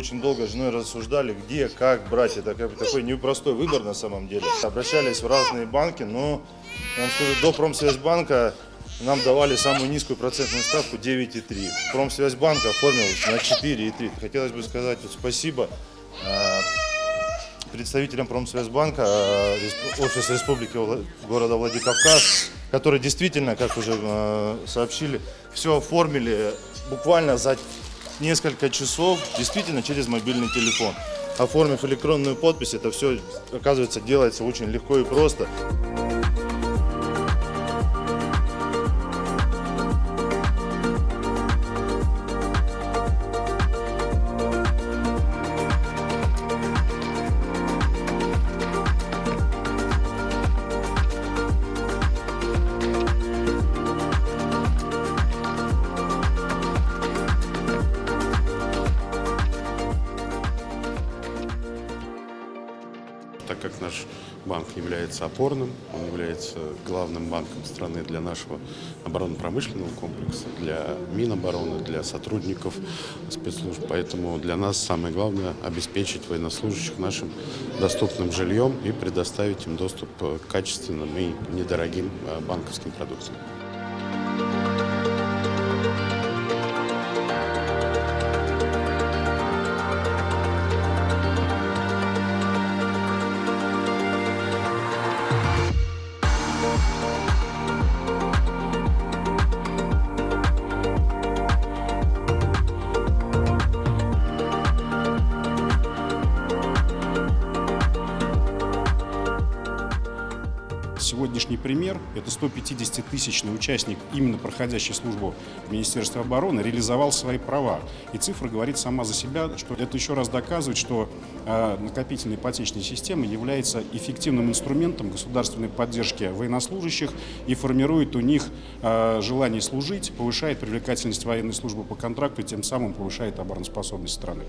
очень долго с женой рассуждали, где, как брать. Это такой непростой выбор на самом деле. Обращались в разные банки, но, я вам скажу, до Промсвязьбанка нам давали самую низкую процентную ставку 9,3. Промсвязьбанк оформилась на 4,3. Хотелось бы сказать спасибо представителям Промсвязьбанка, офис Республики города Владикавказ, которые действительно, как уже сообщили, все оформили буквально за несколько часов, действительно через мобильный телефон. Оформив электронную подпись, это все, оказывается, делается очень легко и просто. Так как наш банк является опорным, он является главным банком страны для нашего оборонно-промышленного комплекса, для Минобороны, для сотрудников спецслужб. Поэтому для нас самое главное – обеспечить военнослужащих нашим доступным жильем и предоставить им доступ к качественным и недорогим банковским продуктам. Сегодняшний пример – это 150-тысячный участник, именно проходящий службу в Министерстве обороны, реализовал свои права. И цифра говорит сама за себя, что это еще раз доказывает, что накопительная ипотечная система является эффективным инструментом государственной поддержки военнослужащих и формирует у них желание служить, повышает привлекательность военной службы по контракту и тем самым повышает обороноспособность страны.